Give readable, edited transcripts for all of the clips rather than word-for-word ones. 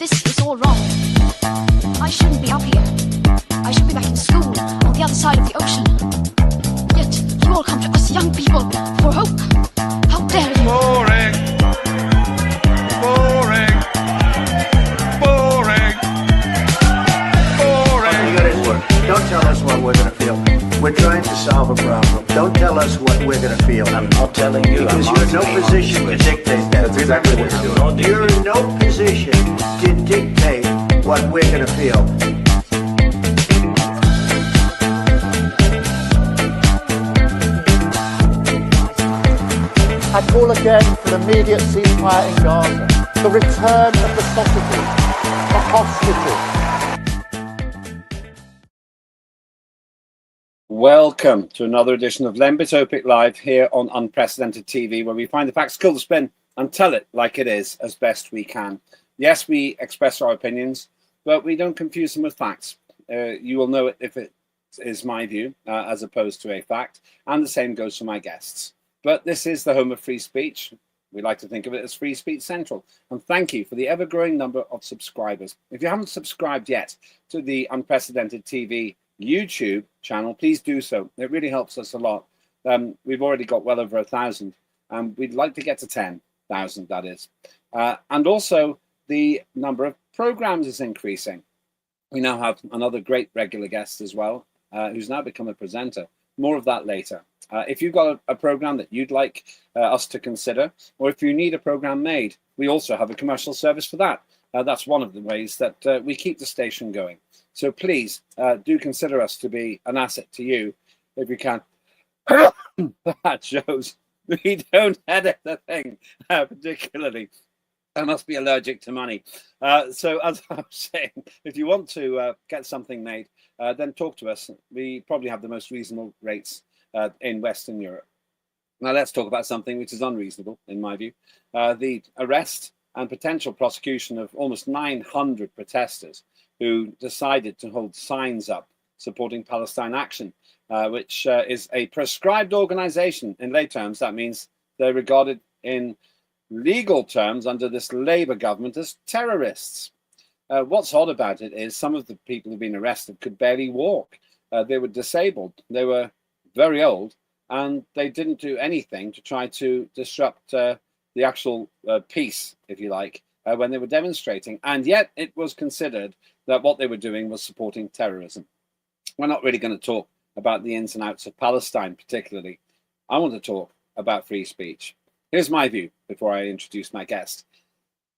this is all wrong, I shouldn't be up here. I should be back in school on the other side of the ocean. Yet you all come to us young people for hope. How dare you? Boring. Boring. Boring. Boring. You got it work. Don't tell us what we're going to feel. We're trying to solve a problem. Don't tell us what we're going to feel. I'm not telling you. Because you're in no position to dictate that. That's exactly what we're doing. You're in no position to dictate what we're going to feel. I call again for an immediate ceasefire in Gaza, the return of the sausages, the hostages. Welcome to another edition of Lembit Öpik Live here on Unprecedented TV, where we find the facts, kill the spin, and tell it like it is as best we can. Yes, we express our opinions, but we don't confuse them with facts. You will know it if it is my view as opposed to a fact, and the same goes for my guests. But this is the home of free speech. We like to think of it as Free Speech Central. And thank you for the ever-growing number of subscribers. If you haven't subscribed yet to the Unprecedented TV YouTube channel, please do so. It really helps us a lot. We've already got well over 1,000, and we'd like to get to 10,000, that is. And also, the number of programs is increasing. We now have another great regular guest as well, who's now become a presenter. More of that later. If you've got a program that you'd like us to consider, or if you need a program made, we also have a commercial service for that. That's one of the ways that we keep the station going. So please do consider us to be an asset to you if you can. That shows we don't edit the thing particularly. I must be allergic to money. So as I was saying, if you want to get something made, then talk to us. We probably have the most reasonable rates in Western Europe. Now let's talk about something which is unreasonable, in my view. The arrest and potential prosecution of almost 900 protesters who decided to hold signs up supporting Palestine Action, which is a proscribed organization. In lay terms, that means they're regarded in legal terms under this Labour government as terrorists. What's odd about it is some of the people who've been arrested could barely walk. They were disabled. They were very old, and they didn't do anything to try to disrupt the actual peace, if you like, when they were demonstrating. And yet it was considered that what they were doing was supporting terrorism. We're not really going to talk about the ins and outs of Palestine particularly. I want to talk about free speech. Here's my view before I introduce my guest.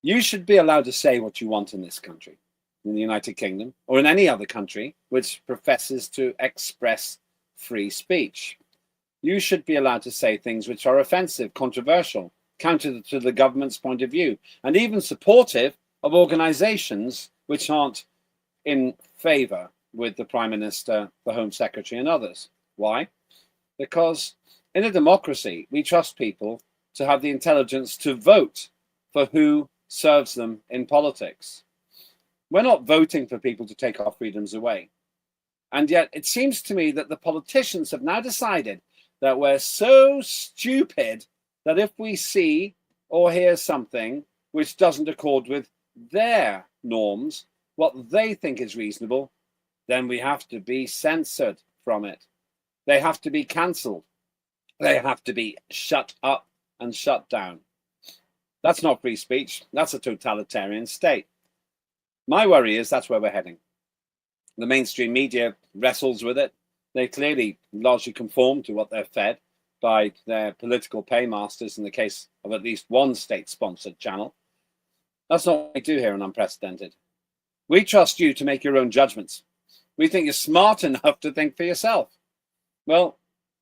You should be allowed to say what you want in this country, in the United Kingdom, or in any other country which professes to express free speech. You should be allowed to say things which are offensive, controversial, counter to the government's point of view, and even supportive of organizations which aren't in favor with the Prime Minister, the Home Secretary, and others. Why? Because in a democracy, we trust people to have the intelligence to vote for who serves them in politics. We're not voting for people to take our freedoms away. And yet it seems to me that the politicians have now decided that we're so stupid that if we see or hear something which doesn't accord with their norms, what they think is reasonable, then we have to be censored from it. They have to be cancelled. They have to be shut up and shut down. That's not free speech. That's a totalitarian state. My worry is that's where we're heading. The mainstream media wrestles with it. They clearly largely conform to what they're fed by their political paymasters in the case of at least one state-sponsored channel. That's not what we do here on Unprecedented. We trust you to make your own judgments. We think you're smart enough to think for yourself. Well,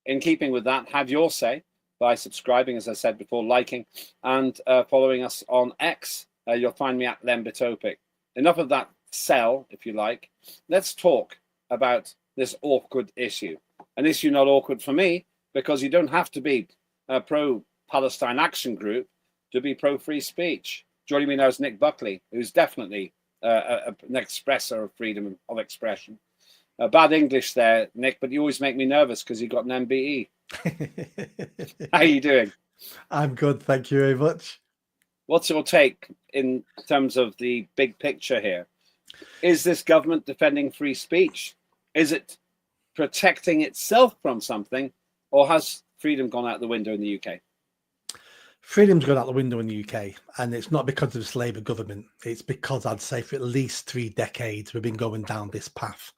in keeping with that, have your say by subscribing, as I said before, liking, and following us on X. You'll find me at Lembit Öpik. Enough of that sell, if you like. Let's talk about this awkward issue. An issue not awkward for me, because you don't have to be a pro-Palestine Action Group to be pro-free speech. Joining me now is Nick Buckley, who's definitely an expresser of freedom of expression. Bad English there, Nick, but you always make me nervous because you got an MBE. How are you doing? I'm good, thank you very much. What's your take in terms of the big picture here? Is this government defending free speech? Is it protecting itself from something, or has freedom gone out the window in the UK? Freedom's gone out the window in the UK, and it's not because of this Labour government. It's because I'd say for at least 3 decades we've been going down this path.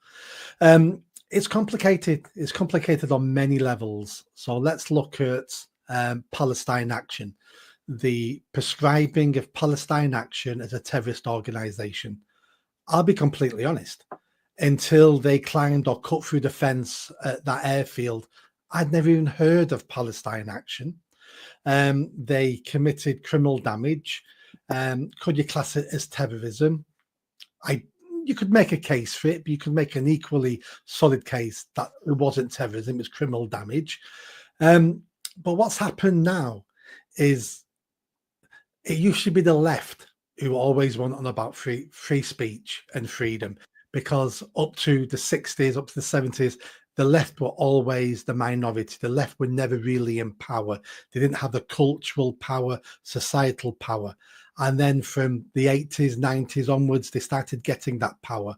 It's complicated. It's complicated on many levels. So let's look at Palestine Action, the prescribing of Palestine Action as a terrorist organisation. I'll be completely honest. Until they climbed or cut through the fence at that airfield, I'd never even heard of Palestine Action. They committed criminal damage. Could you class it as terrorism? You could make a case for it, but you could make an equally solid case that it wasn't terrorism, it was criminal damage. But what's happened now is it used to be the left who always went on about free speech and freedom, because up to the 60s, up to the 70s, the left were always the minority. The left were never really in power. They didn't have the cultural power, societal power. And then from the 80s, 90s onwards, they started getting that power.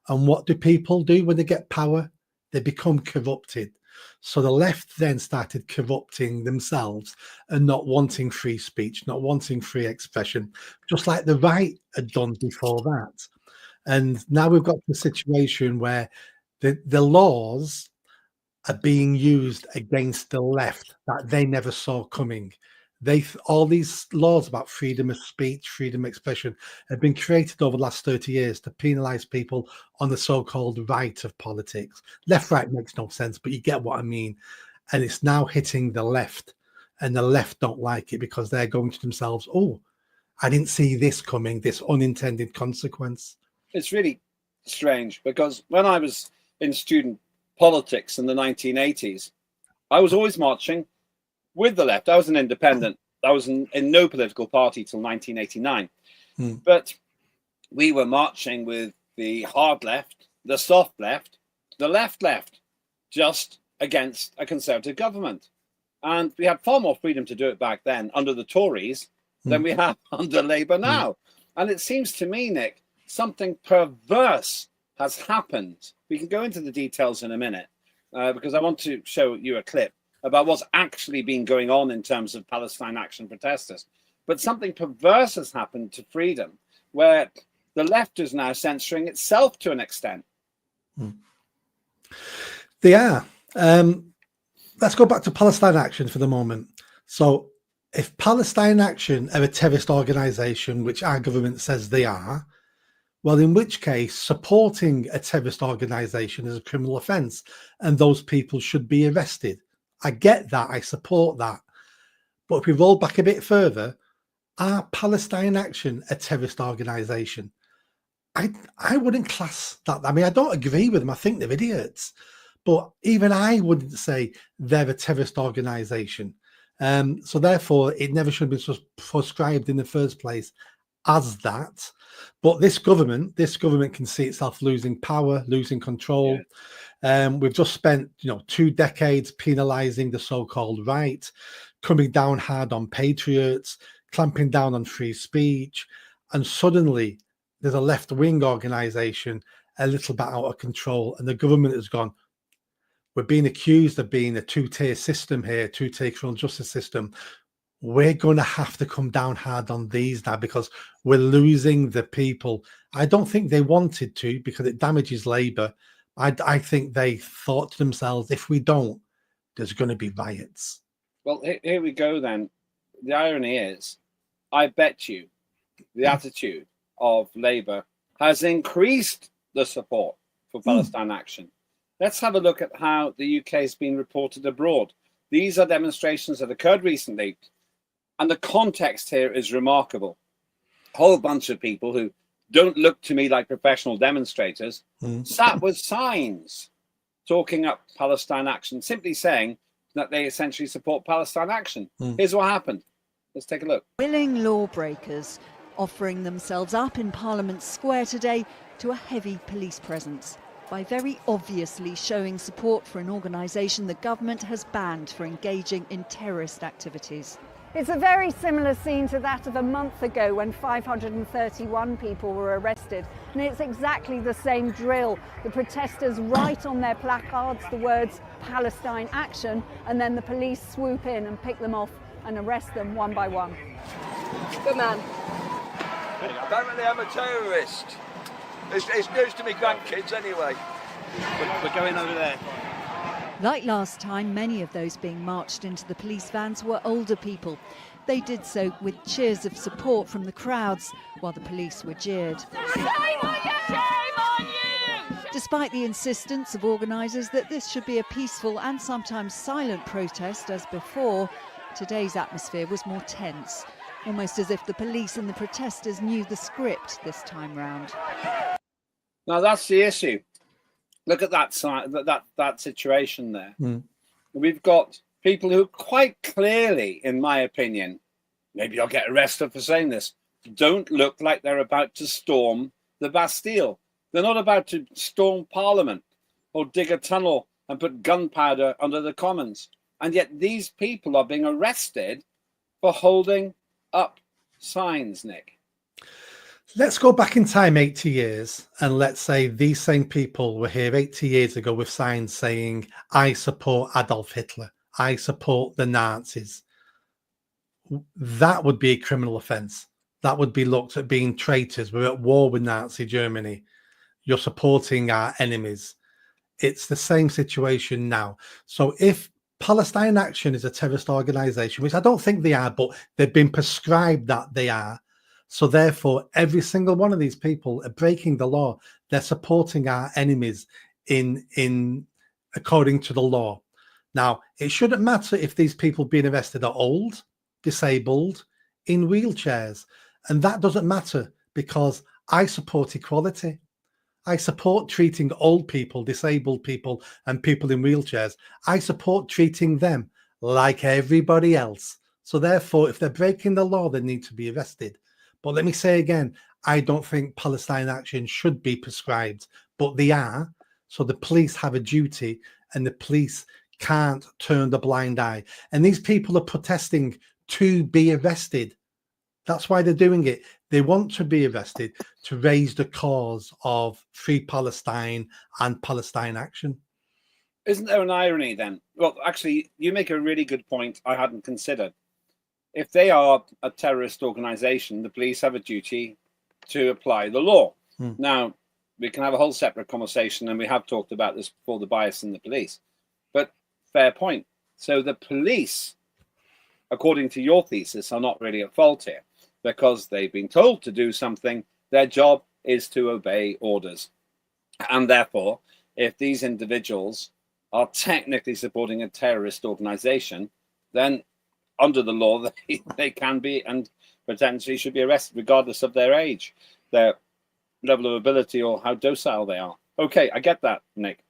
And what do people do when they get power? They become corrupted. So the left then started corrupting themselves and not wanting free speech, not wanting free expression, just like the right had done before that. And now we've got the situation where the laws are being used against the left that they never saw coming. All these laws about freedom of speech, freedom of expression have been created over the last 30 years to penalise people on the so-called right of politics. Left-right makes no sense, but you get what I mean. And it's now hitting the left, and the left don't like it because they're going to themselves, oh, I didn't see this coming, this unintended consequence. It's really strange, because when I was in student politics in the 1980s, I was always marching with the left. I was an independent. I was in no political party till 1989. But we were marching with the hard left, the soft left, the left, just against a Conservative government. And we had far more freedom to do it back then under the Tories than we have under Labour now. And it seems to me, Nick, something perverse has happened. We can go into the details in a minute, because I want to show you a clip about what's actually been going on in terms of Palestine Action protesters. But something perverse has happened to freedom, where the left is now censoring itself to an extent. They are. Let's go back to Palestine Action for the moment. So if Palestine Action are a terrorist organisation, which our government says they are, well, in which case supporting a terrorist organisation is a criminal offence and those people should be arrested. I get that. I support that. But if we roll back a bit further, are Palestine Action a terrorist organisation? I wouldn't class that. I mean, I don't agree with them. I think they're idiots. But even I wouldn't say they're a terrorist organisation. So therefore, it never should be prescribed in the first place as that. But this government can see itself losing power, losing control. We've just spent 2 decades penalising the so-called right, coming down hard on patriots, clamping down on free speech, and suddenly there's a left-wing organisation a little bit out of control, and the government has gone, we're being accused of being a 2-tier system here, 2-tier criminal justice system. We're going to have to come down hard on these now because we're losing the people. I don't think they wanted to, because it damages Labour. I think they thought to themselves, if we don't, there's going to be riots. Well, here we go then. The irony is, I bet you the attitude of Labour has increased the support for Palestine Action. Let's have a look at how the UK has been reported abroad. These are demonstrations that occurred recently, and the context here is remarkable. A whole bunch of people who don't look to me like professional demonstrators sat with signs talking up Palestine Action, simply saying that they essentially support Palestine Action. Here's what happened. Let's take a look. Willing lawbreakers offering themselves up in Parliament Square today to a heavy police presence by very obviously showing support for an organisation the government has banned for engaging in terrorist activities. It's a very similar scene to that of a month ago when 531 people were arrested. And it's exactly the same drill. The protesters write on their placards the words Palestine Action, and then the police swoop in and pick them off and arrest them one by one. Good man. Apparently I'm a terrorist. It's news to me grandkids anyway. We're going over there. Like last time, many of those being marched into the police vans were older people. They did so with cheers of support from the crowds, while the police were jeered. Shame on you! Shame on you! Despite the insistence of organisers that this should be a peaceful and sometimes silent protest as before, today's atmosphere was more tense, almost as if the police and the protesters knew the script this time round. Now that's the issue. Look at that side, that situation there. We've got people who quite clearly, in my opinion, maybe I'll get arrested for saying this, don't look like they're about to storm the Bastille. They're not about to storm Parliament or dig a tunnel and put gunpowder under the Commons. And yet these people are being arrested for holding up signs, Nick. Let's go back in time 80 years and let's say these same people were here 80 years ago with signs saying, I support Adolf Hitler, I support the Nazis. That would be a criminal offence. That would be looked at being traitors. We're at war with Nazi Germany. You're supporting our enemies. It's the same situation now. So if Palestine Action is a terrorist organisation, which I don't think they are, but they've been prescribed that they are, so therefore, every single one of these people are breaking the law. They're supporting our enemies in according to the law. Now, it shouldn't matter if these people being arrested are old, disabled, in wheelchairs. And that doesn't matter because I support equality. I support treating old people, disabled people, and people in wheelchairs. I support treating them like everybody else. So therefore, if they're breaking the law, they need to be arrested. But let me say again, I don't think Palestine Action should be prescribed, but they are. So the police have a duty and the police can't turn the blind eye. And these people are protesting to be arrested. That's why they're doing it. They want to be arrested to raise the cause of Free Palestine and Palestine Action. Isn't there an irony then? Well, actually, you make a really good point I hadn't considered. If they are a terrorist organization, the police have a duty to apply the law. Now, we can have a whole separate conversation, and we have talked about this before, the bias in the police. But fair point. So the police, according to your thesis, are not really at fault here because they've been told to do something. Their job is to obey orders. And therefore, if these individuals are technically supporting a terrorist organization, then under the law, they can be and potentially should be arrested regardless of their age, their level of ability, or how docile they are. Okay, I get that, Nick.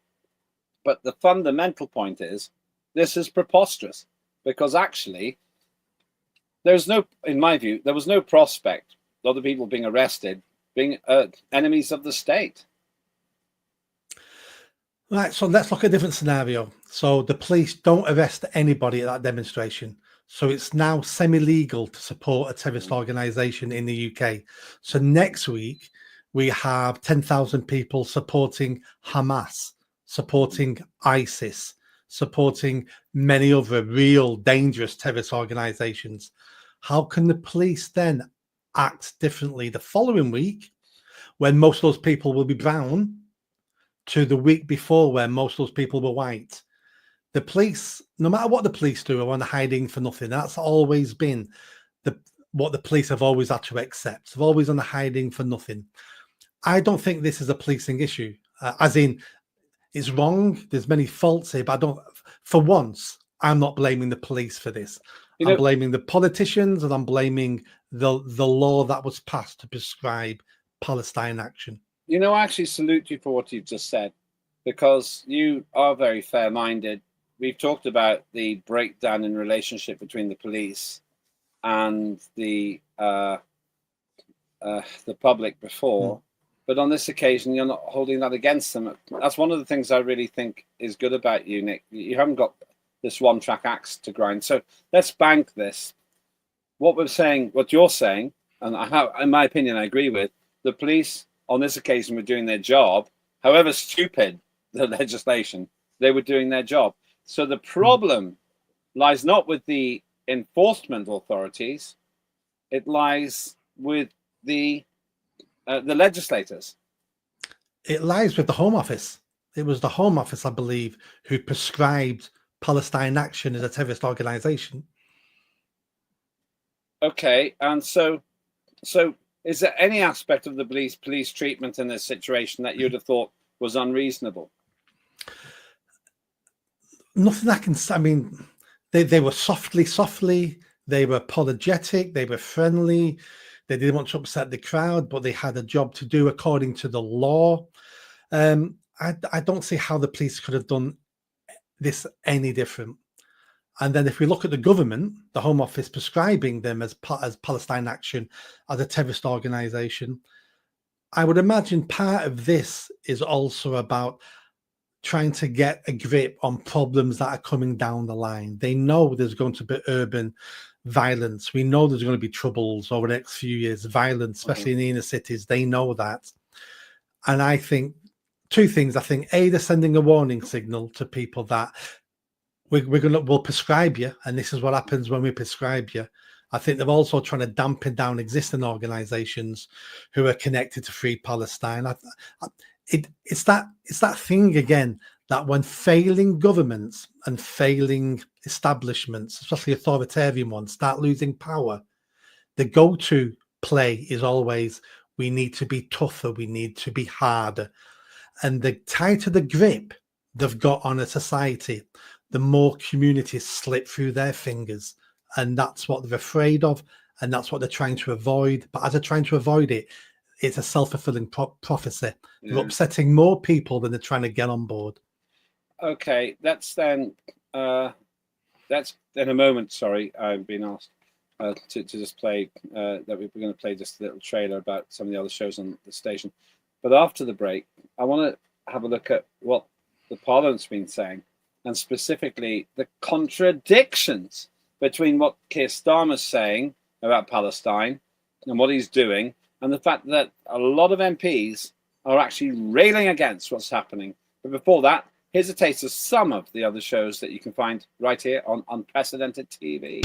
But the fundamental point is, this is preposterous because actually, there's no, in my view, there was no prospect of the people being arrested being enemies of the state. Right, so let's look at a different scenario. So the police don't arrest anybody at that demonstration. So it's now semi-legal to support a terrorist organisation in the UK. So next week, we have 10,000 people supporting Hamas, supporting ISIS, supporting many other real dangerous terrorist organisations. How can the police then act differently the following week when most of those people will be brown to the week before where most of those people were white? The police, no matter what the police do, are on hiding for nothing. That's always been what the police have always had to accept. They're always on the hiding for nothing. I don't think this is a policing issue, as in it's wrong. There's many faults here, but I don't. For once, I'm not blaming the police for this. I'm blaming the politicians, and I'm blaming the law that was passed to prescribe Palestine Action. You know, I actually salute you for what you've just said because you are very fair-minded. We've talked about the breakdown in relationship between the police and the public before, but on this occasion, you're not holding that against them. That's one of the things I really think is good about you, Nick. You haven't got this one-track axe to grind. So let's bank this. what you're saying, and in my opinion, I agree with, the police on this occasion were doing their job. However stupid the legislation, they were doing their job. So the problem lies not with the enforcement authorities, it lies with the legislators. It lies with the Home Office. It was the Home Office, I believe, who prescribed Palestine Action as a terrorist organization. Okay, and so is there any aspect of the police treatment in this situation that you'd have thought was unreasonable? Nothing I can say. I mean, they were softly, they were apologetic, they were friendly, they didn't want to upset the crowd, but they had a job to do according to the law. I don't see how the police could have done this any different. And then if we look at the government, the Home Office prescribing them as Palestine Action, as a terrorist organization, I would imagine part of this is also about trying to get a grip on problems that are coming down the line. They know there's going to be urban violence. We know there's going to be troubles over the next few years, violence, especially in the inner cities. They know that. And I think two things. I think, A, they're sending a warning signal to people that we'll prescribe you, and this is what happens when we prescribe you. I think they're also trying to dampen down existing organizations who are connected to Free Palestine. It's that thing again, that when failing governments and failing establishments, especially authoritarian ones, start losing power, the go-to play is always, we need to be tougher, we need to be harder. And the tighter the grip they've got on a society, the more communities slip through their fingers. And that's what they're afraid of, and that's what they're trying to avoid. But as they're trying to avoid it, it's a self-fulfilling prophecy. They're upsetting more people than they're trying to get on board. Okay, that's in a moment. Sorry, I've been asked to just play that we're going to play just a little trailer about some of the other shows on the station. But after the break, I want to have a look at what the Parliament's been saying, and specifically the contradictions between what Keir Starmer's saying about Palestine and what he's doing, and the fact that a lot of MPs are actually railing against what's happening. But before that, here's a taste of some of the other shows that you can find right here on Unprecedented TV.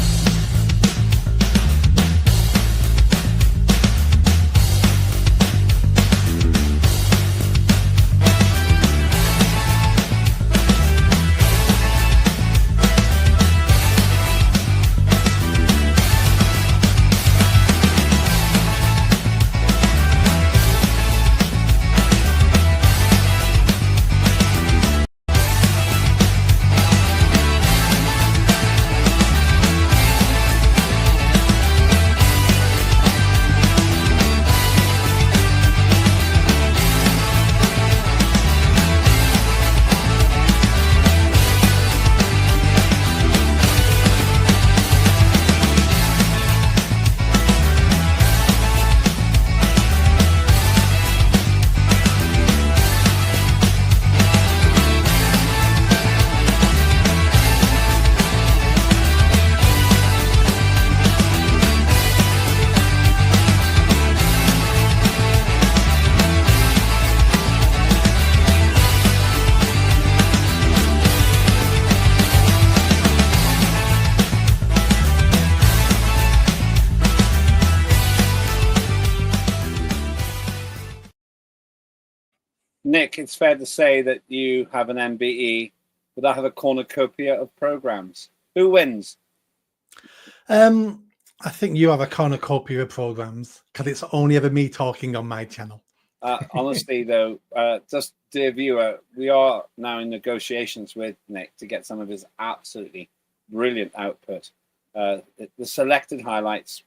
Nick, it's fair to say that you have an MBE, but I have a cornucopia of programs. Who wins? I think you have a cornucopia of programs because it's only ever me talking on my channel. Honestly, though, just dear viewer, we are now in negotiations with Nick to get some of his absolutely brilliant output. The selected highlights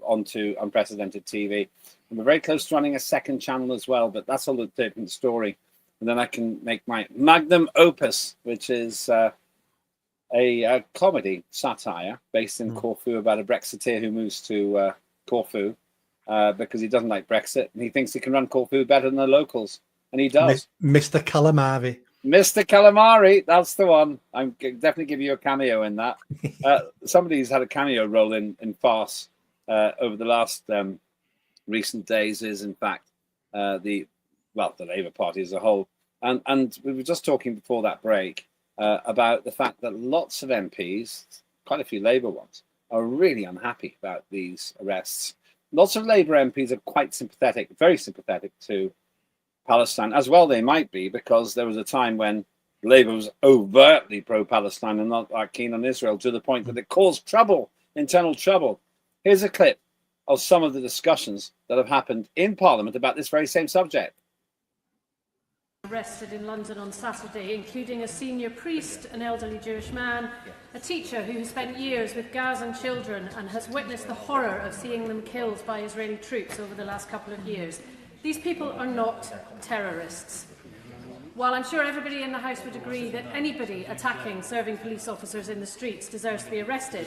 onto Unprecedented TV. And we're very close to running a second channel as well, but that's a different story. And then I can make my magnum opus, which is a comedy satire based in Corfu about a Brexiteer who moves to Corfu because he doesn't like Brexit and he thinks he can run Corfu better than the locals. And he does. Mr. Calamari. Mr. Calamari, that's the one. I'm definitely give you a cameo in that. Somebody's had a cameo role in farce over the last recent days is, in fact, the Labour Party as a whole. And we were just talking before that break about the fact that lots of MPs, quite a few Labour ones, are really unhappy about these arrests. Lots of Labour MPs are quite sympathetic, very sympathetic to Palestine, as well they might be, because there was a time when Labour was overtly pro-Palestine and not that keen on Israel, to the point that it caused trouble, internal trouble. Here's a clip of some of the discussions that have happened in Parliament about this very same subject. Arrested in London on Saturday, including a senior priest, an elderly Jewish man, a teacher who has spent years with Gazan children and has witnessed the horror of seeing them killed by Israeli troops over the last couple of years. These people are not terrorists. While I'm sure everybody in the House would agree that anybody attacking serving police officers in the streets deserves to be arrested,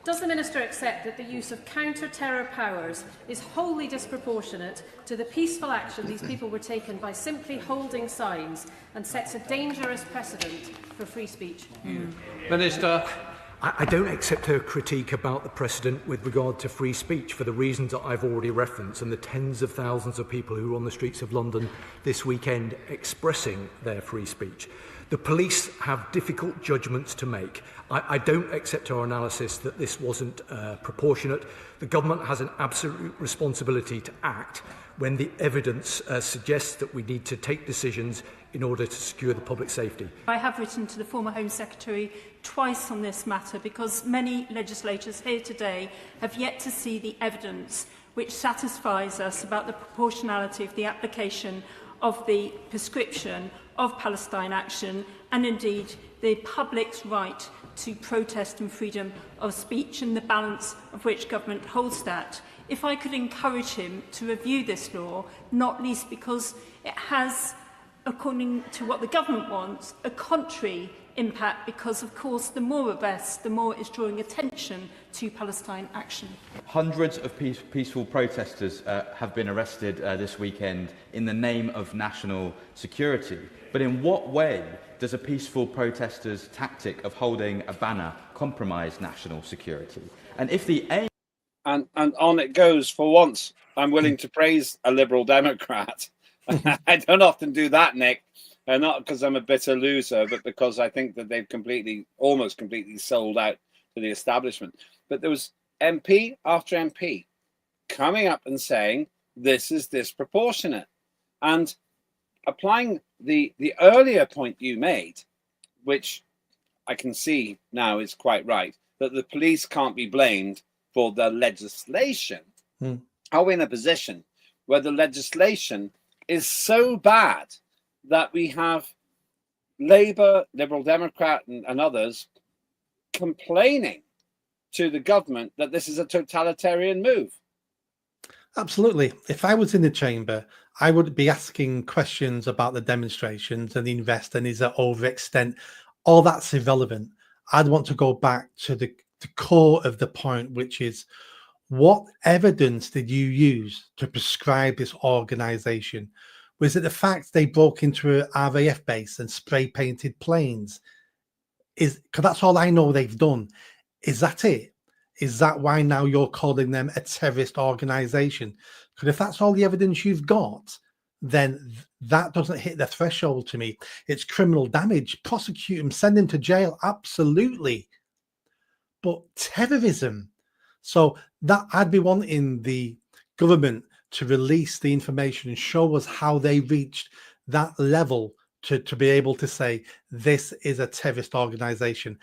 does the Minister accept that the use of counter-terror powers is wholly disproportionate to the peaceful action these people were taken by simply holding signs and sets a dangerous precedent for free speech? Minister. I don't accept her critique about the precedent with regard to free speech for the reasons that I've already referenced, and the tens of thousands of people who were on the streets of London this weekend expressing their free speech. The police have difficult judgments to make. I don't accept our analysis that this wasn't proportionate. The government has an absolute responsibility to act when the evidence suggests that we need to take decisions in order to secure the public safety. I have written to the former Home Secretary twice on this matter because many legislators here today have yet to see the evidence which satisfies us about the proportionality of the application of the prescription of Palestine action and indeed the public's right to protest and freedom of speech and the balance of which government holds that. If I could encourage him to review this law, not least because it has, according to what the government wants, a contrary impact because, of course, the more arrests, the more it's drawing attention to Palestine action. Hundreds of peaceful protesters have been arrested this weekend in the name of national security. But in what way does a peaceful protester's tactic of holding a banner compromise national security? And if the aim... And on it goes for once. I'm willing to praise a Liberal Democrat. I don't often do that, Nick. Not because I'm a bitter loser, but because I think that they've almost completely sold out to the establishment. But there was MP after MP coming up and saying, this is disproportionate. And applying the earlier point you made, which I can see now is quite right, that the police can't be blamed for the legislation. Are we in a position where the legislation is so bad that we have Labour, Liberal Democrat and others complaining to the government that this is a totalitarian move? Absolutely. If I was in the chamber, I would be asking questions about the demonstrations and the invest and is it overextent. All that's irrelevant. I'd want to go back to the core of the point, which is what evidence did you use to prescribe this organization? Was it the fact they broke into a RAF base and spray painted planes? Because that's all I know they've done. Is that it? Is that why now you're calling them a terrorist organization? Because if that's all the evidence you've got, then that doesn't hit the threshold to me. It's criminal damage. Prosecute them, send them to jail. Absolutely. But terrorism. So that I'd be wanting the government to release the information and show us how they reached that level to be able to say this is a terrorist organization.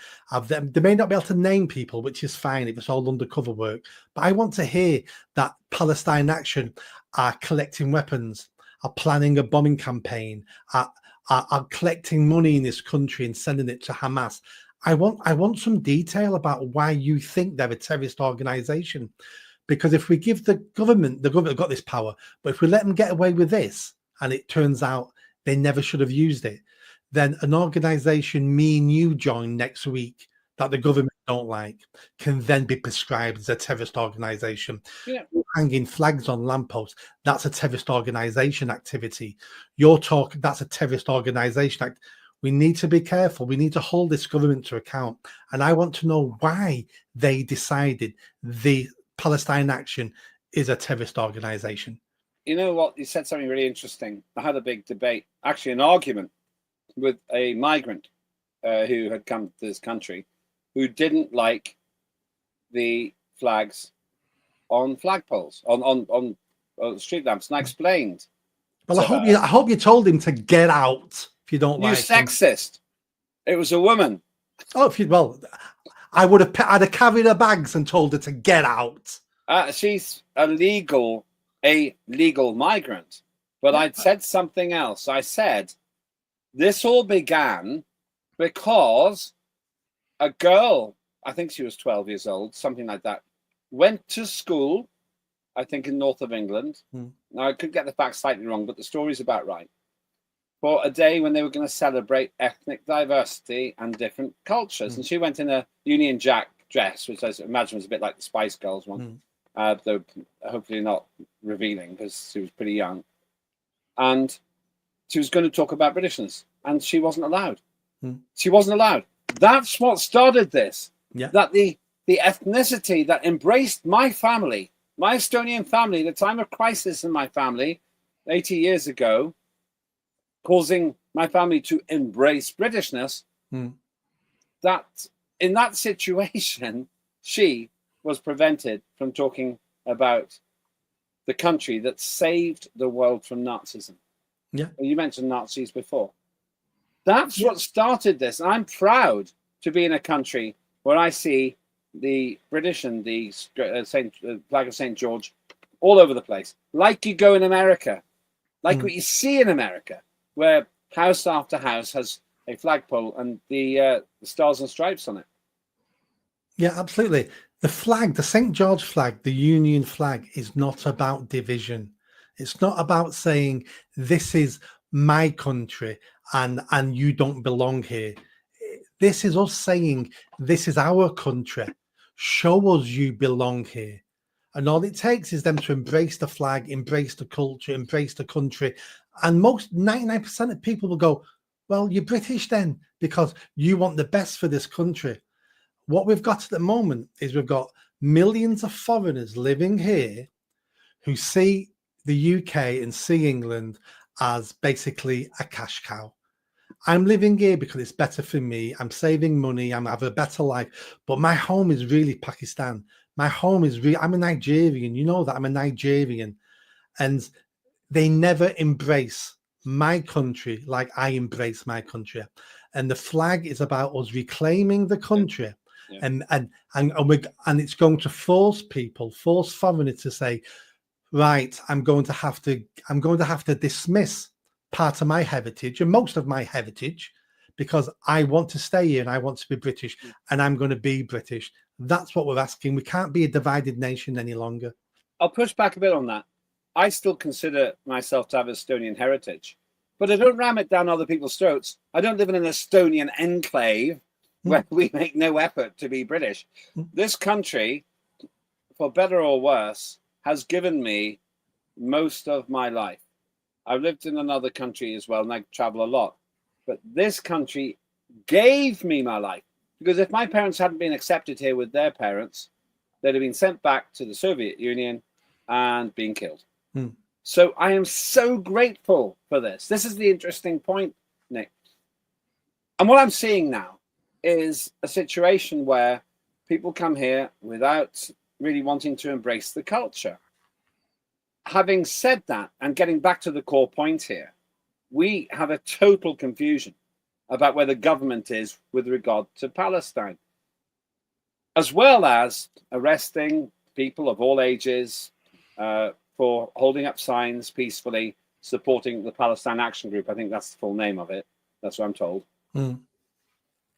They may not be able to name people, which is fine if it's all undercover work, but I want to hear that Palestine Action are collecting weapons, are planning a bombing campaign, are collecting money in this country and sending it to Hamas. I want some detail about why you think they're a terrorist organization. Because if we give the government got this power, but if we let them get away with this, and it turns out they never should have used it, then an organization me and you join next week that the government don't like can then be prescribed as a terrorist organization. Yeah. Hanging flags on lampposts, that's a terrorist organization activity. Your talk, that's a terrorist organization act. We need to be careful. We need to hold this government to account. And I want to know why they decided the Palestine Action is a terrorist organization. You know what? You said something really interesting. I had a big debate, actually an argument with a migrant who had come to this country who didn't like the flags on flagpoles, on street lamps. And I explained. Well, I hope you told him to get out if you don't You like sexist. It was a woman. Oh, I'd have carried her bags and told her to get out. She's a legal migrant. But I'd said something else. I said, this all began because a girl, I think she was 12 years old, something like that, went to school, I think in north of England. Now, I could get the facts slightly wrong, but the story's about right. For a day when they were going to celebrate ethnic diversity and different cultures. And she went in a Union Jack dress, which I imagine was a bit like the Spice Girls one, though hopefully not revealing because she was pretty young. And she was going to talk about Britishness, and she wasn't allowed. She wasn't allowed. That's what started this. Yeah. That the ethnicity that embraced my family, my Estonian family, the time of crisis in my family, 80 years ago, causing my family to embrace Britishness, that in that situation, she was prevented from talking about the country that saved the world from Nazism. Yeah. You mentioned Nazis before. That's what started this. And I'm proud to be in a country where I see the British and the flag of St. George all over the place. Like you go in America, like what you see in America, where house after house has a flagpole and the stars and stripes on it. Yeah, absolutely. The flag, the St. George flag, the Union flag, is not about division. It's not about saying this is my country and you don't belong here. This is us saying this is our country. Show us you belong here. And all it takes is them to embrace the flag, embrace the culture, embrace the country. And most 99% of people will go, well, you're British then, because you want the best for this country. What we've got at the moment is we've got millions of foreigners living here who see the UK and see England as basically a cash cow. I'm living here because it's better for me. I'm saving money. I'm have a better life. But my home is really Pakistan. My home is really, I'm a Nigerian. You know that I'm a Nigerian. And they never embrace my country like I embrace my country. And the flag is about us reclaiming the country. Yeah. And it's going to force foreigners to say, right, I'm going to have to dismiss part of my heritage and most of my heritage because I want to stay here and I want to be British and I'm going to be British. That's what we're asking. We can't be a divided nation any longer. I'll push back a bit on that. I still consider myself to have Estonian heritage, but I don't ram it down other people's throats. I don't live in an Estonian enclave where we make no effort to be British. This country, for better or worse, has given me most of my life. I've lived in another country as well, and I travel a lot. But this country gave me my life. Because if my parents hadn't been accepted here with their parents, they'd have been sent back to the Soviet Union and been killed. So I am so grateful for this. This is the interesting point, Nick. And what I'm seeing now is a situation where people come here without really wanting to embrace the culture. Having said that, and getting back to the core point here, we have a total confusion about where the government is with regard to Palestine, as well as arresting people of all ages for holding up signs peacefully, supporting the Palestine Action Group. I think that's the full name of it. That's what I'm told.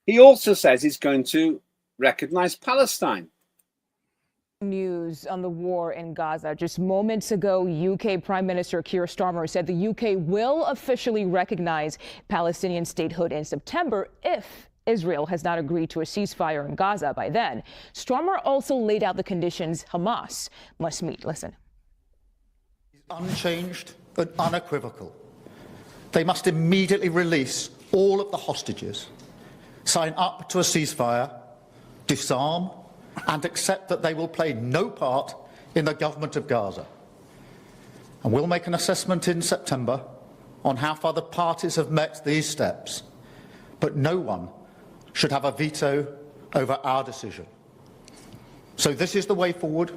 He also says he's going to recognize Palestine. News on the war in Gaza. Just moments ago, UK Prime Minister Keir Starmer said the UK will officially recognize Palestinian statehood in September if Israel has not agreed to a ceasefire in Gaza by then. Starmer also laid out the conditions Hamas must meet. Listen. Unchanged and unequivocal. They must immediately release all of the hostages, sign up to a ceasefire, disarm, and accept that they will play no part in the government of Gaza. And we'll make an assessment in September on how far the parties have met these steps. But no one should have a veto over our decision. So this is the way forward.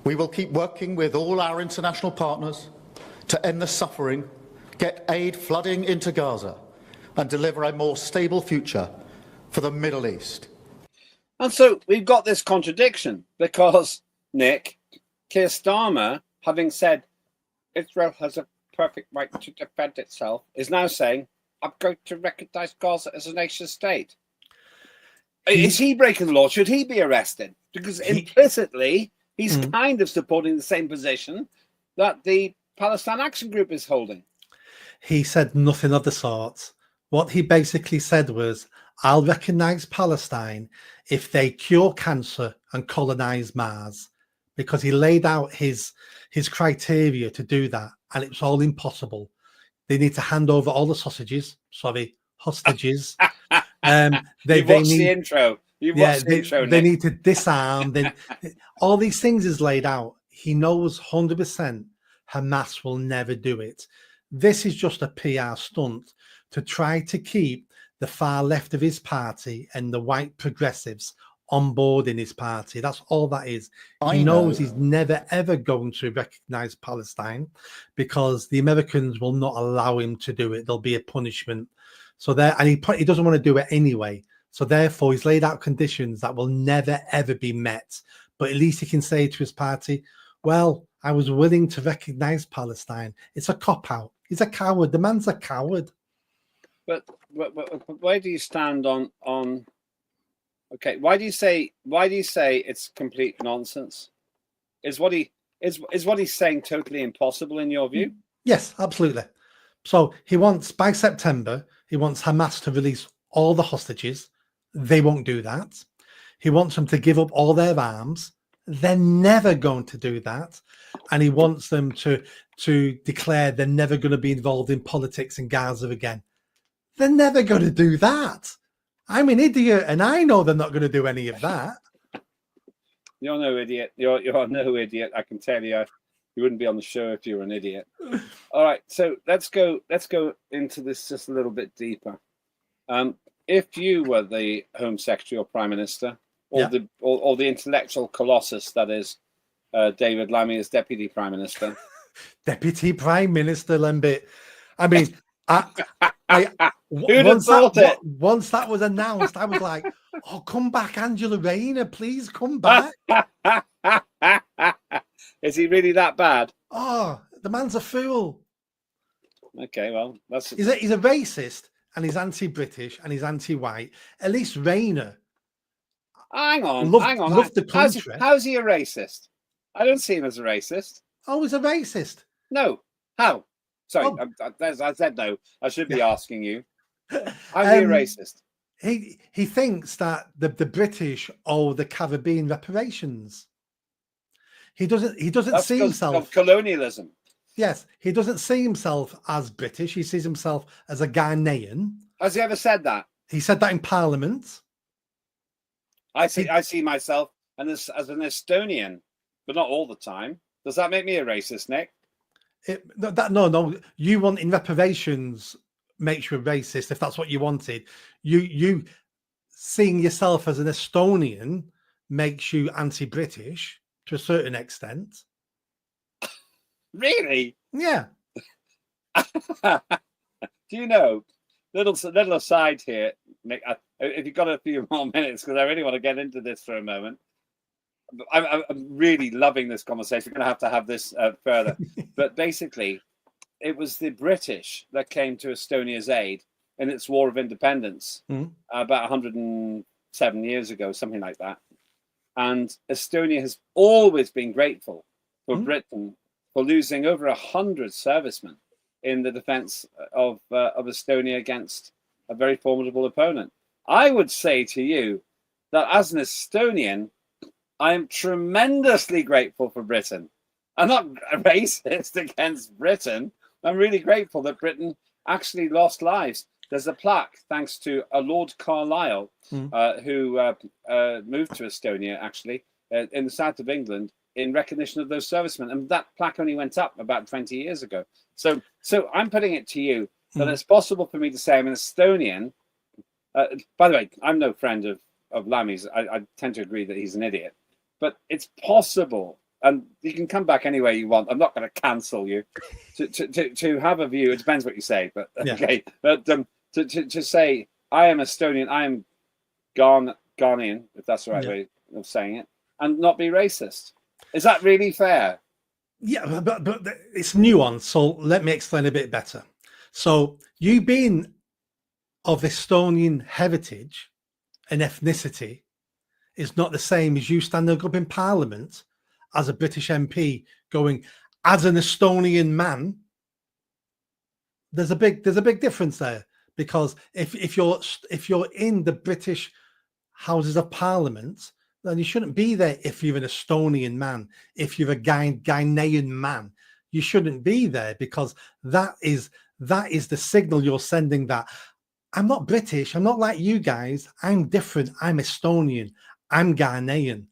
We will keep working with all our international partners to end the suffering, get aid flooding into Gaza, and deliver a more stable future for the Middle East. And so we've got this contradiction because, Nick, Keir Starmer, having said Israel has a perfect right to defend itself, is now saying, I'm going to recognise Gaza as a nation state. Is he breaking the law? Should he be arrested? Because implicitly, he's kind of supporting the same position that the Palestine Action Group is holding. He said nothing of the sort. What he basically said was, I'll recognise Palestine if they cure cancer and colonise Mars, because he laid out his criteria to do that, and it's all impossible. They need to hand over all the hostages. You've watched the intro. You've watched the intro, they Nick. need to disarm. All these things is laid out. He knows 100% Hamas will never do it. This is just a PR stunt to try to keep the far left of his party and the white progressives on board in his party. That's all that is. He knows he's never ever going to recognize Palestine because the Americans will not allow him to do it. There'll be a punishment. So there, and he doesn't want to do it anyway. So therefore, he's laid out conditions that will never ever be met. But at least he can say to his party, "Well, I was willing to recognize Palestine." It's a cop out. He's a coward. The man's a coward. But where do you stand on? Okay, why do you say it's complete nonsense? Is what he's saying totally impossible in your view? Yes, absolutely. So he wants, by September, he wants Hamas to release all the hostages. They won't do that. He wants them to give up all their arms. They're never going to do that. And he wants them to declare they're never going to be involved in politics in Gaza again. They're never going to do that. I'm an idiot, and I know they're not going to do any of that. You're no idiot. You're no idiot. I can tell you. You wouldn't be on the show if you were an idiot. All right, so let's go into this just a little bit deeper. If you were the Home Secretary or Prime Minister, or the intellectual colossus that is David Lammy as Deputy Prime Minister, Deputy Prime Minister Lembit. I mean, once that was announced, I was like, "Oh, come back, Angela Rayner, please come back." Is he really that bad? Oh, the man's a fool. Okay, well, he's a racist, and he's anti-British, and he's anti-white. At least Rayner. Hang on. Love the country. How's he a racist? I don't see him as a racist. Oh, he's a racist. No. How? Sorry, I said no. I should be asking you. How's he a racist? He thinks that the British owe the Caribbean reparations. He doesn't see himself of colonialism. Yes, he doesn't see himself as British. He sees himself as a Ghanaian. Has he ever said that? He said that in Parliament. I see myself as an Estonian, but not all the time. Does that make me a racist, Nick? No. You wanting reparations makes you a racist if that's what you wanted. You seeing yourself as an Estonian makes you anti-British to a certain extent. Really? Yeah. Do you know, little aside here, Nick, if you've got a few more minutes, because I really want to get into this for a moment. I'm really loving this conversation. We're going to have this further. But basically, it was the British that came to Estonia's aid in its War of Independence about 107 years ago, something like that. And Estonia has always been grateful for Britain for losing over 100 servicemen in the defense of Estonia against a very formidable opponent. I would say to you that as an Estonian, I am tremendously grateful for Britain. I'm not racist against Britain. I'm really grateful that Britain actually lost lives. There's a plaque thanks to a Lord Carlisle who moved to Estonia, actually, in the south of England, in recognition of those servicemen. And that plaque only went up about 20 years ago. So I'm putting it to you that it's possible for me to say I'm an Estonian. By the way, I'm no friend of Lammy's. I tend to agree that he's an idiot. But it's possible, and you can come back any way you want. I'm not going to cancel you. To have a view, it depends what you say, but okay. But to say I am Estonian, I am Ghanaian, if that's the right way of saying it, and not be racist. Is that really fair? Yeah, but it's nuanced. So let me explain a bit better. So you being of Estonian heritage and ethnicity is not the same as you standing up in Parliament as a British MP going, as an Estonian man. There's a big difference there, because if you're in the British Houses of Parliament, then you shouldn't be there. If you're an Estonian man, if you're a Ghanaian man, you shouldn't be there, because that is the signal you're sending that I'm not British. I'm not like you guys. I'm different. I'm Estonian. I'm Ghanaian.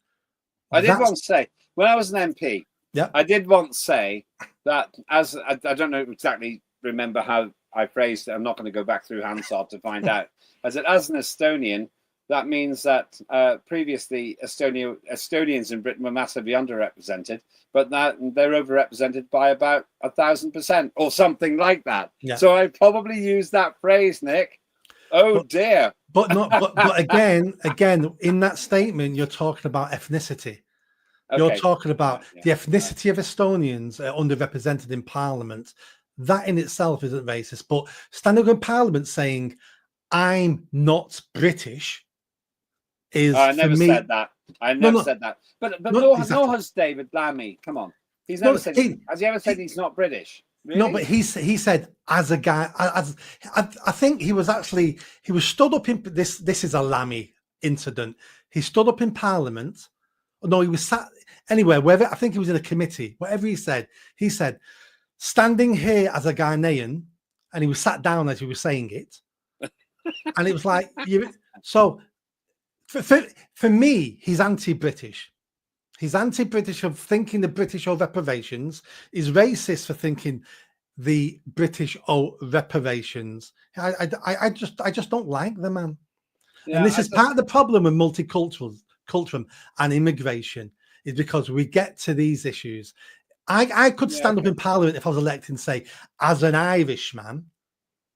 I did once say, when I was an MP, I did once say that, as I don't know exactly, remember how I phrased it. I'm not going to go back through Hansard to find out. I said, as an Estonian, that means that previously Estonians in Britain were massively underrepresented, but now they're overrepresented by about 1,000% or something like that. Yeah. So I probably used that phrase, Nick. Oh dear. But again, in that statement, you're talking about ethnicity. Okay. You're talking about the ethnicity of Estonians underrepresented in Parliament. That in itself isn't racist. But standing up in Parliament saying, I'm not British, is I never for me, said that. I never said that. But nor has David Lammy. Come on. He's never said. Has he ever said he's not British? Really? No, but he said, as a guy, I think he was stood up in this is a Lammy incident. He stood up in Parliament. No, he was sat anywhere, wherever. I think he was in a committee. Whatever he said, standing here as a Ghanaian, and he was sat down as he was saying it, and it was like so. For me, he's anti-British. He's anti-British of thinking the British owe reparations. He's racist for thinking the British owe reparations. I just don't like the man. Yeah, and this is part of the problem with multiculturalism and immigration, is because we get to these issues. I could stand up in Parliament if I was elected and say, as an Irishman,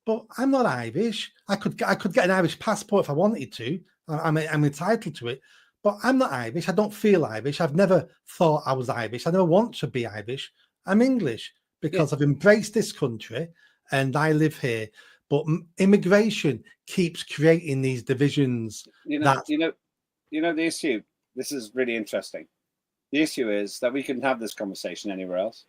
but I'm not Irish. I could get an Irish passport if I wanted to. I'm entitled to it. But I'm not Irish. I don't feel Irish. I've never thought I was Irish. I never want to be Irish. I'm English because I've embraced this country and I live here. But immigration keeps creating these divisions. The issue. This is really interesting. The issue is that we couldn't have this conversation anywhere else.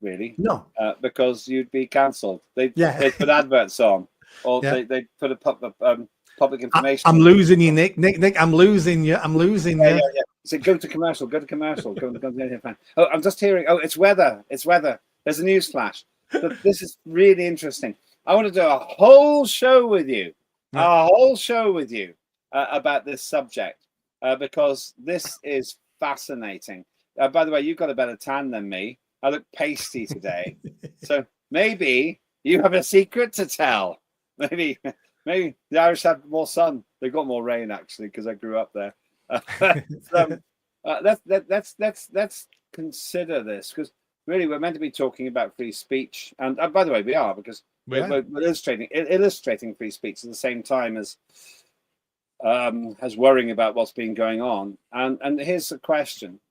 Really? No. Because you'd be cancelled. They'd put adverts on, or they'd put a public information. I'm losing you, Nick. Nick, I'm losing you. Yeah. So go to commercial. Go. Oh, I'm just hearing. Oh, it's weather. There's a news flash. But this is really interesting. I want to do a whole show with you. About this subject because this is fascinating. By the way, you've got a better tan than me. I look pasty today. So maybe you have a secret to tell. Maybe the Irish have more sun. They've got more rain, actually, because I grew up there. Let's consider this, because really we're meant to be talking about free speech. And by the way, we are, because we're illustrating free speech at the same time as worrying about what's been going on. And here's the question.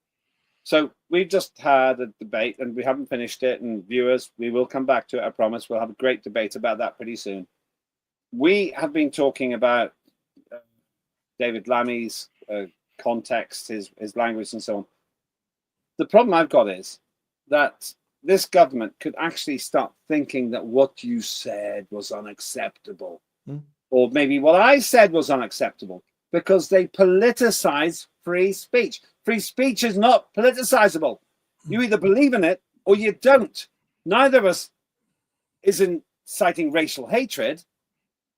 So we've just had a debate and we haven't finished it. And viewers, we will come back to it. I promise. We'll have a great debate about that pretty soon. We have been talking about David Lammy's context, his language and so on. The problem I've got is that this government could actually start thinking that what you said was unacceptable. Or maybe what I said was unacceptable, because they politicize free speech. Free speech is not politicizable. You either believe in it or you don't. Neither of us is inciting racial hatred.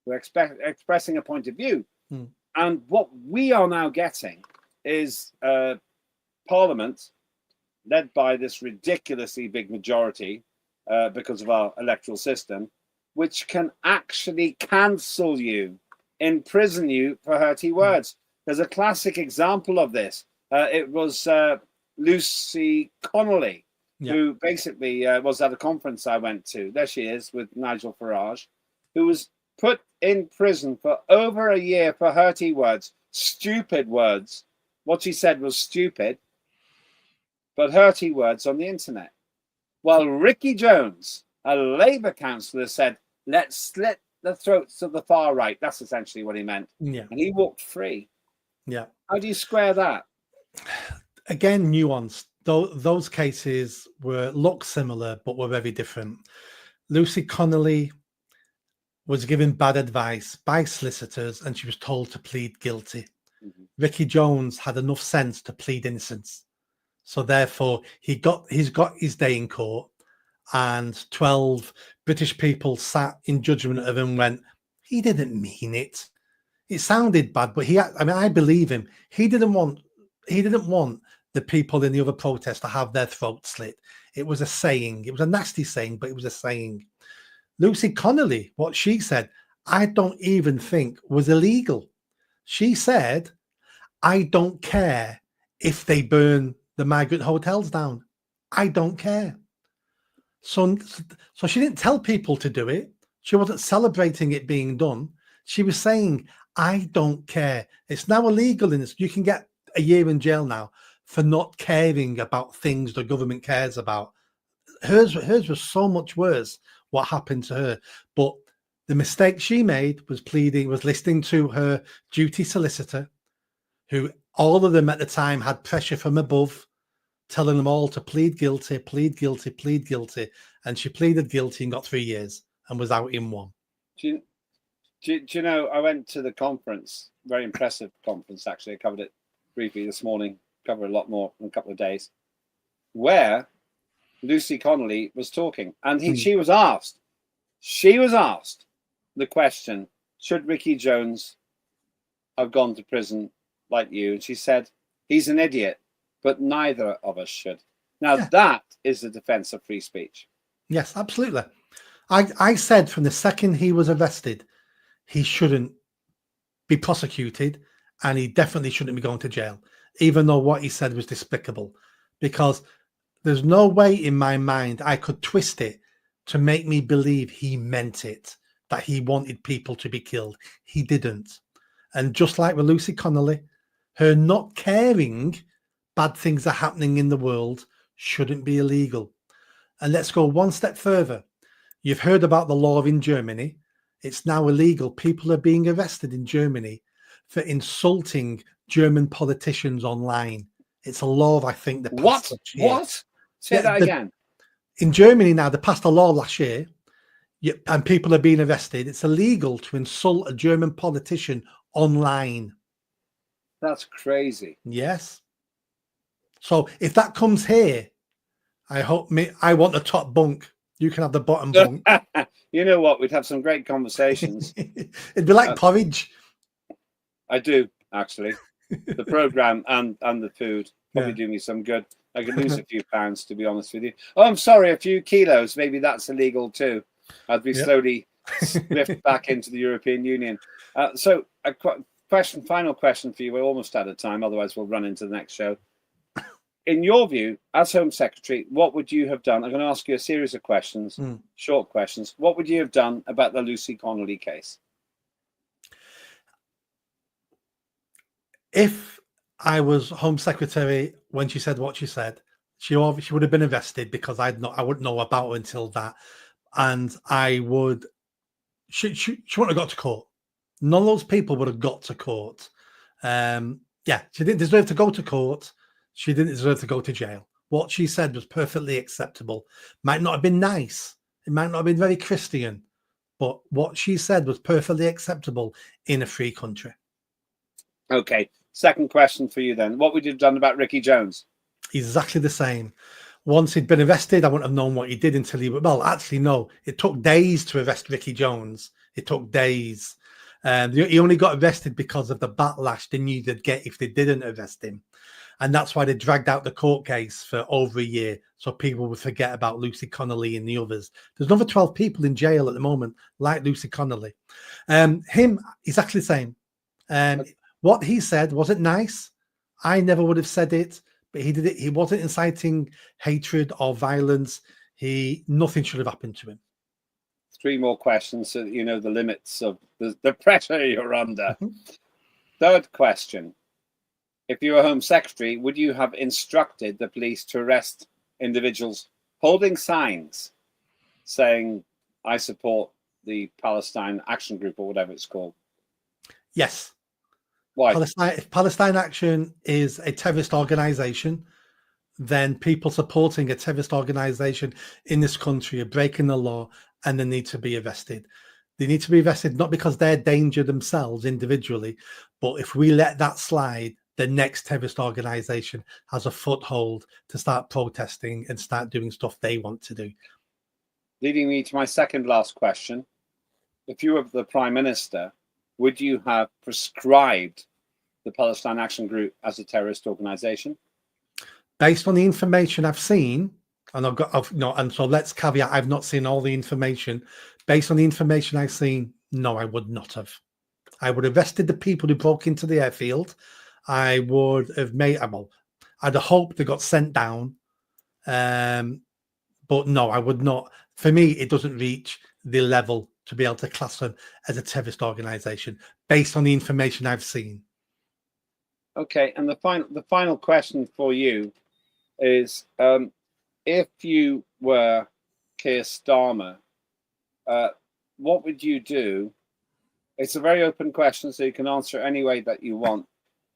We're expressing a point of view. Mm. And what we are now getting is Parliament led by this ridiculously big majority because of our electoral system, which can actually cancel you, imprison you for hurty words. There's a classic example of this. It was Lucy Connolly, who basically was at a conference I went to. There she is with Nigel Farage, who was put in prison for over a year for hurty words, stupid words. What she said was stupid, but hurty words on the internet. While Ricky Jones, a Labour councillor, said, let's slit the throats of the far right. That's essentially what he meant. Yeah. And he walked free. Yeah. How do you square that? Again, nuanced. Those cases look similar, but were very different. Lucy Connolly was given bad advice by solicitors and she was told to plead guilty. Mm-hmm. Ricky Jones had enough sense to plead innocence. So therefore, he's got his day in court, and 12 British people sat in judgment of him and went, he didn't mean it. It sounded bad, but I believe him. He didn't want the people in the other protest to have their throat slit. It was a saying. It was a nasty saying, but it was a saying. Lucy Connolly, what she said, I don't even think was illegal. She said, I don't care if they burn the migrant hotels down. I don't care. So she didn't tell people to do it. She wasn't celebrating it being done. She was saying, I don't care. It's now illegal in this. You can get a year in jail now for not caring about things the government cares about. Hers was so much worse, what happened to her. But the mistake she made was listening to her duty solicitor, who all of them at the time had pressure from above, telling them all to plead guilty, plead guilty, plead guilty. And she pleaded guilty and got 3 years and was out in 1. Do you know, I went to the conference, very impressive conference, actually. I covered it briefly this morning, cover a lot more in a couple of days, where Lucy Connolly was talking. And she was asked the question, should Ricky Jones have gone to prison like you? And she said, he's an idiot, but neither of us should. Now, that is the defense of free speech. Yes, absolutely. I said from the second he was arrested, he shouldn't be prosecuted and he definitely shouldn't be going to jail, even though what he said was despicable, because there's no way in my mind I could twist it to make me believe he meant it, that he wanted people to be killed. He didn't. And just like with Lucy Connolly, her not caring bad things are happening in the world shouldn't be illegal. And let's go one step further. You've heard about the law in Germany. It's now illegal. People are being arrested in Germany for insulting German politicians online. It's a law, I think. What? Say that again. In Germany now, they passed a law last year, and people are being arrested. It's illegal to insult a German politician online. That's crazy. Yes. So if that comes here, I want the top bunk. You can have the bottom bunk. You know what? We'd have some great conversations. It'd be like porridge. I do, actually. The program and the food probably do me some good. I could lose a few pounds, to be honest with you. Oh, I'm sorry, a few kilos. Maybe that's illegal too. I'd be slowly slipped back into the European Union. So a final question for you. We're almost out of time. Otherwise, we'll run into the next show. In your view, as Home Secretary, what would you have done? I'm going to ask you a series of questions, short questions. What would you have done about the Lucy Connolly case? If I was Home Secretary when she said what she said, she would have been arrested, because I wouldn't know about her until that, and she wouldn't have got to court. None of those people would have got to court. She didn't deserve to go to court. She didn't deserve to go to jail. What she said was perfectly acceptable. Might not have been nice. It might not have been very Christian, but what she said was perfectly acceptable in a free country. Okay. Second question for you then. What would you have done about Ricky Jones? Exactly the same. Once he'd been arrested, I wouldn't have known what he did until he... Well, actually, no. It took days to arrest Ricky Jones. It took days. He only got arrested because of the backlash they knew they'd get if they didn't arrest him. And that's why they dragged out the court case for over a year, so people would forget about Lucy Connolly and the others. There's another 12 people in jail at the moment, like Lucy Connolly. Him, exactly the same. What he said wasn't nice. I never would have said it, but he did it. He wasn't inciting hatred or violence. Nothing should have happened to him. 3 more questions so that you know the limits of the pressure you're under. Third question. If you were Home Secretary, would you have instructed the police to arrest individuals holding signs saying, I support the Palestine Action Group or whatever it's called? Yes. Why? If Palestine Action is a terrorist organization, then people supporting a terrorist organization in this country are breaking the law and they need to be arrested. They need to be arrested not because they're danger themselves individually, but if we let that slide, the next terrorist organization has a foothold to start protesting and start doing stuff they want to do. Leading me to my second last question. If you were the Prime Minister, would you have prescribed the Palestine Action Group as a terrorist organization? Based on the information I've seen, and so let's caveat, I've not seen all the information. Based on the information I've seen, no, I would not have. I would have arrested the people who broke into the airfield. I would have I'd have hoped they got sent down. But no, I would not. For me, it doesn't reach the level to be able to class them as a terrorist organization based on the information I've seen. Okay, and the final question for you is, if you were Keir Starmer, what would you do? It's a very open question, so you can answer any way that you want.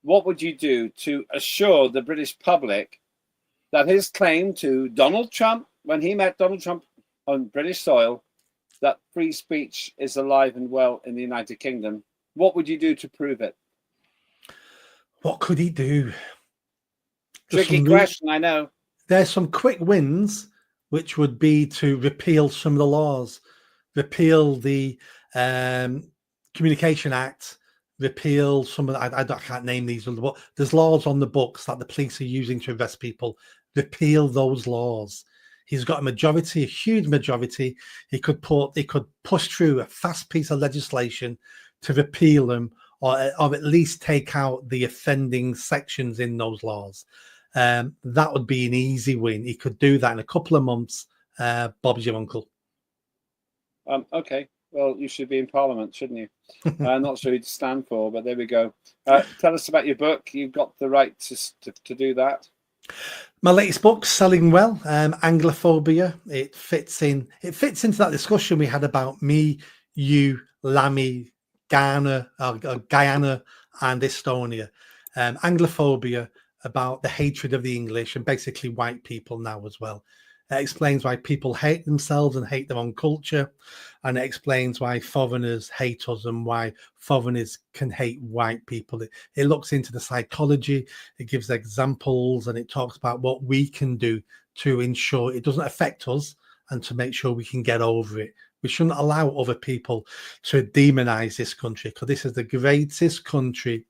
What would you do to assure the British public that his claim to Donald Trump, when he met Donald Trump on British soil, that free speech is alive and well in the United Kingdom, what would you do to prove it? What could he do? Tricky question, I know. There's some quick wins, which would be to repeal some of the laws, repeal the Communication Act, repeal some of the, I can't name these, but there's laws on the books that the police are using to arrest people. Repeal those laws. He's got a majority, a huge majority. He could push through a fast piece of legislation to repeal them, or at least take out the offending sections in those laws. That would be an easy win. He could do that in a couple of months. Bob's your uncle. Okay. Well, you should be in Parliament, shouldn't you? Not sure who to stand for, but there we go. Tell us about your book. You've got the right to do that. My latest book, selling well, Anglophobia. It fits into that discussion we had about me, you, Lammy, Guyana, and Estonia. Anglophobia, about the hatred of the English and basically white people now as well. It explains why people hate themselves and hate their own culture. And it explains why foreigners hate us and why foreigners can hate white people. It looks into the psychology, it gives examples, and it talks about what we can do to ensure it doesn't affect us and to make sure we can get over it. We shouldn't allow other people to demonize this country, because this is the greatest country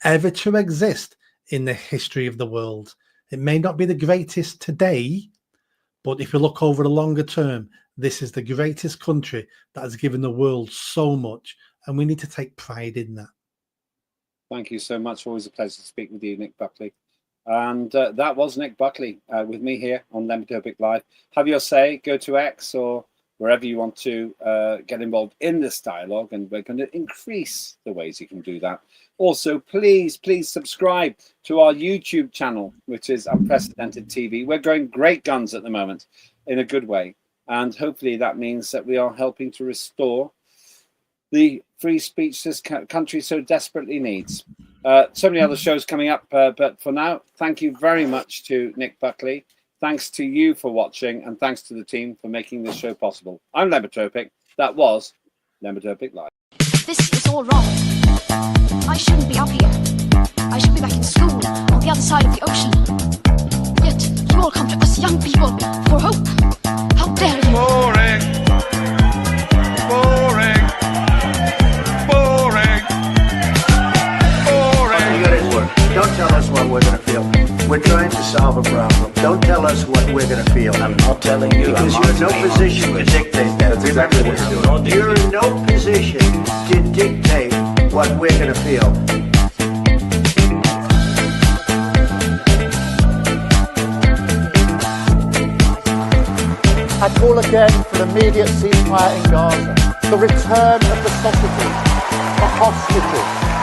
ever to exist in the history of the world. It may not be the greatest today, but if you look over the longer term, this is the greatest country that has given the world so much, and we need to take pride in that. Thank you so much. Always a pleasure to speak with you, Nick Buckley. And that was Nick Buckley with me here on Lembit Öpik Live. Have your say. Go to X or wherever you want to get involved in this dialogue, and we're going to increase the ways you can do that. Also, please subscribe to our YouTube channel, which is Unprecedented TV. We're going great guns at the moment in a good way. And hopefully that means that we are helping to restore the free speech this country so desperately needs. So many other shows coming up, but for now, thank you very much to Nick Buckley. Thanks to you for watching, and thanks to the team for making this show possible. I'm Lembit Öpik. That was Lembit Öpik Live. This is all wrong. I shouldn't be up here. I should be back in school on the other side of the ocean. Yet you all come to us young people for hope. How dare you? Boring. Boring. feel. I'm not telling you. Because you're in no position to dictate that. exactly what you're doing. You're in no position to dictate what we're going to feel. I call again for an immediate ceasefire in Gaza, the return of the sausages, the hostages,